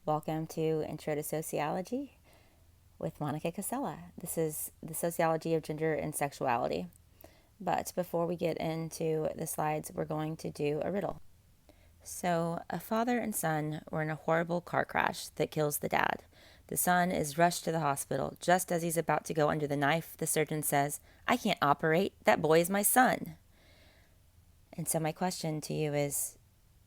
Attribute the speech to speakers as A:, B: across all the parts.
A: Welcome to Intro to Sociology with Monica Casella. This is the sociology of gender and sexuality. But before we get into the slides, we're going to do a riddle. So, a father and son were in a horrible car crash that kills the dad. The son is rushed to the hospital. Just as he's about to go under the knife, the surgeon says, "I can't operate. That boy is my son." And so my question to you is,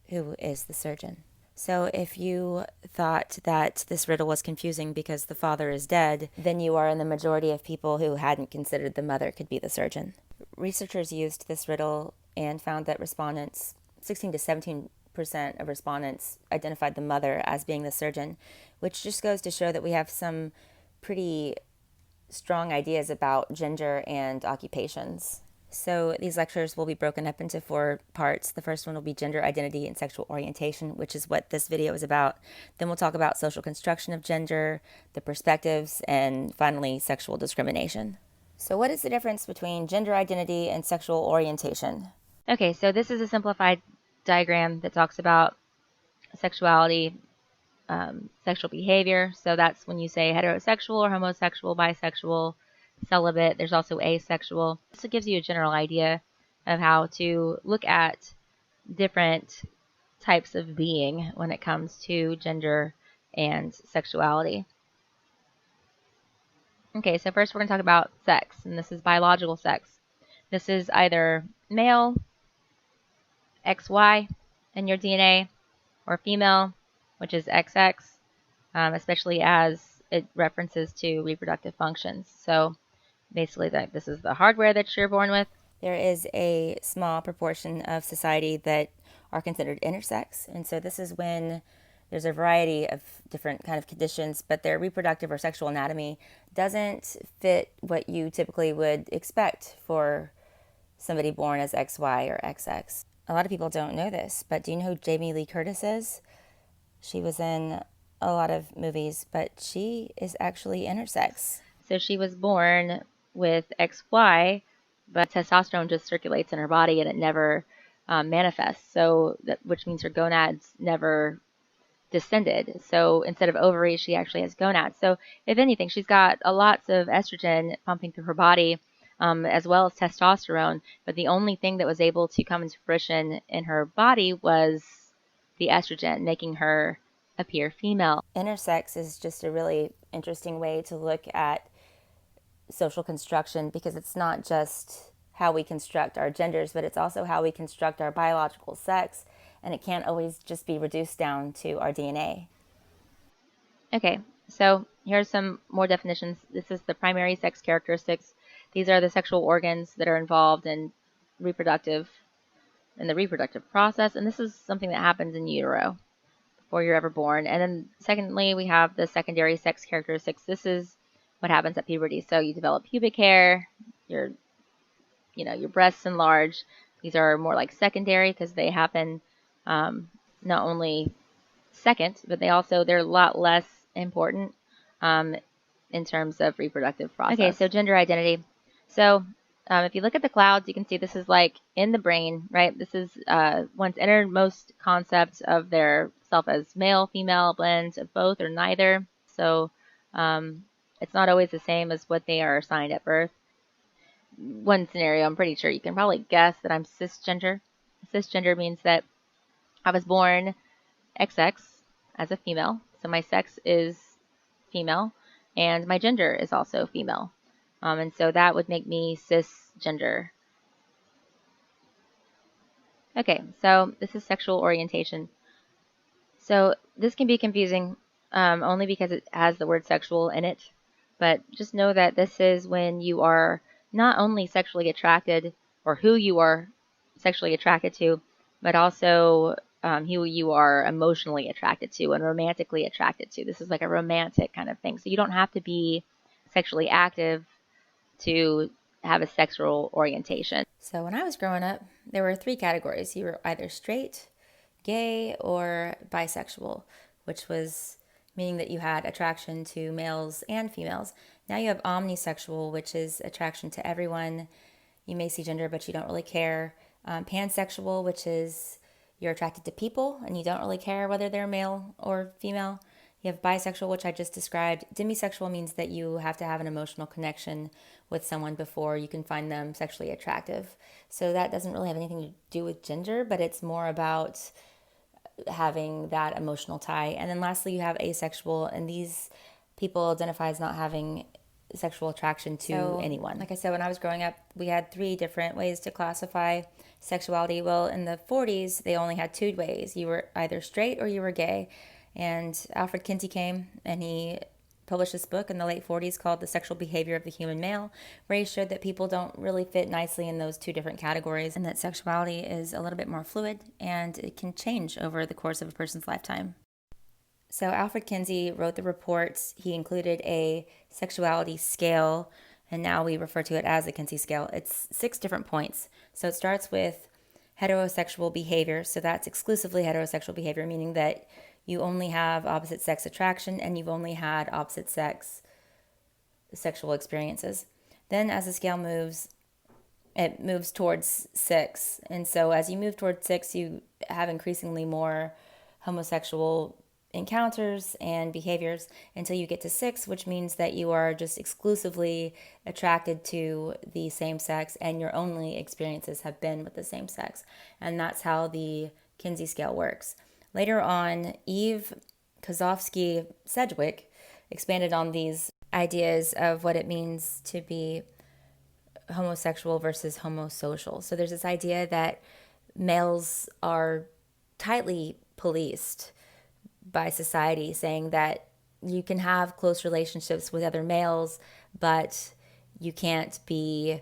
A: who is the surgeon? So if you thought that this riddle was confusing because the father is dead, then you are in the majority of people who hadn't considered the mother could be the surgeon. Researchers used this riddle and found that respondents, 16 to 17% of respondents identified the mother as being the surgeon, which just goes to show that we have some pretty strong ideas about gender and occupations. So these lectures will be broken up into 4 parts. The first one will be gender identity and sexual orientation, which is what this video is about. Then we'll talk about social construction of gender, the perspectives, and finally sexual discrimination. So what is the difference between gender identity and sexual orientation? Okay, so this is a simplified diagram that talks about sexuality, sexual behavior. So that's when you say heterosexual or homosexual, bisexual, celibate. There's also asexual. So it gives you a general idea of how to look at different types of being when it comes to gender and sexuality. Okay, so first we're going to talk about sex, and this is biological sex. This is either male, XY in your DNA, or female, which is XX, especially as it references to reproductive functions. So basically, this is the hardware that you're born with. There is a small proportion of society that are considered intersex, and so this is when there's a variety of different kind of conditions, but their reproductive or sexual anatomy doesn't fit what you typically would expect for somebody born as XY or XX. A lot of people don't know this, but do you know who Jamie Lee Curtis is? She was in a lot of movies, but she is actually intersex. So she was born with XY, but testosterone just circulates in her body and it never manifests. So which means her gonads never descended. So instead of ovaries, she actually has gonads. So if anything, she's got lots of estrogen pumping through her body, as well as testosterone. But the only thing that was able to come into fruition in her body was the estrogen, making her appear female. Intersex is just a really interesting way to look at social construction because it's not just how we construct our genders, but it's also how we construct our biological sex, and it can't always just be reduced down to our DNA. Okay, so here's some more definitions. This is the primary sex characteristics. These are the sexual organs that are involved in the reproductive process, and this is something that happens in utero before you're ever born. And then secondly, we have the secondary sex characteristics. This is what happens at puberty. So you develop pubic hair, your breasts enlarge. These are more like secondary because they happen not only second, but they're a lot less important in terms of reproductive process. Okay, so gender identity. So if you look at the clouds, you can see this is like in the brain, right? This is one's innermost concept of their self as male, female, blend of both or neither. So it's not always the same as what they are assigned at birth. One scenario, I'm pretty sure you can probably guess that I'm cisgender. Cisgender means that I was born XX as a female, so my sex is female, and my gender is also female. And so that would make me cisgender. Okay, so this is sexual orientation. So this can be confusing only because it has the word sexual in it. But just know that this is when you are not only sexually attracted, or who you are sexually attracted to, but also who you are emotionally attracted to and romantically attracted to. This is like a romantic kind of thing. So you don't have to be sexually active to have a sexual orientation. So when I was growing up, there were 3 categories. You were either straight, gay, or bisexual, which was meaning that you had attraction to males and females. Now you have omnisexual, which is attraction to everyone. You may see gender, but you don't really care. Pansexual, which is you're attracted to people and you don't really care whether they're male or female. You have bisexual, which I just described. Demisexual means that you have to have an emotional connection with someone before you can find them sexually attractive. So that doesn't really have anything to do with gender, but it's more about having that emotional tie. And then lastly, you have asexual, and these people identify as not having sexual attraction to anyone. Like I said, when I was growing up, we had 3 different ways to classify sexuality. Well, in the 40s, they only had 2 ways. You were either straight or you were gay. And Alfred Kinsey came and he published this book in the late 40s called The Sexual Behavior of the Human Male, where he showed that people don't really fit nicely in those 2 different categories and that sexuality is a little bit more fluid and it can change over the course of a person's lifetime. So Alfred Kinsey wrote the reports. He included a sexuality scale, and now we refer to it as the Kinsey scale. It's 6 different points. So it starts with heterosexual behavior. So that's exclusively heterosexual behavior, meaning that you only have opposite sex attraction and you've only had opposite sex sexual experiences. Then as the scale moves, it moves towards 6. And so as you move towards 6, you have increasingly more homosexual encounters and behaviors until you get to 6, which means that you are just exclusively attracted to the same sex and your only experiences have been with the same sex. And that's how the Kinsey scale works. Later on, Eve Kozovsky Sedgwick expanded on these ideas of what it means to be homosexual versus homosocial. So there's this idea that males are tightly policed by society, saying that you can have close relationships with other males, but you can't be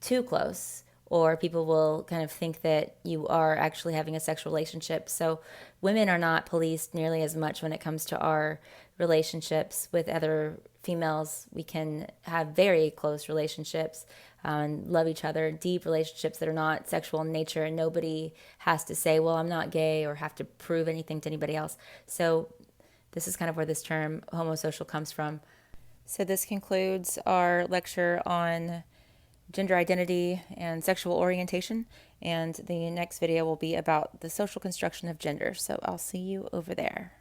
A: too close, or people will kind of think that you are actually having a sexual relationship. So women are not policed nearly as much when it comes to our relationships with other females. We can have very close relationships and love each other, deep relationships that are not sexual in nature, and nobody has to say, well, I'm not gay, or have to prove anything to anybody else. So this is kind of where this term homosocial comes from. So this concludes our lecture on gender identity and sexual orientation, and the next video will be about the social construction of gender. So I'll see you over there.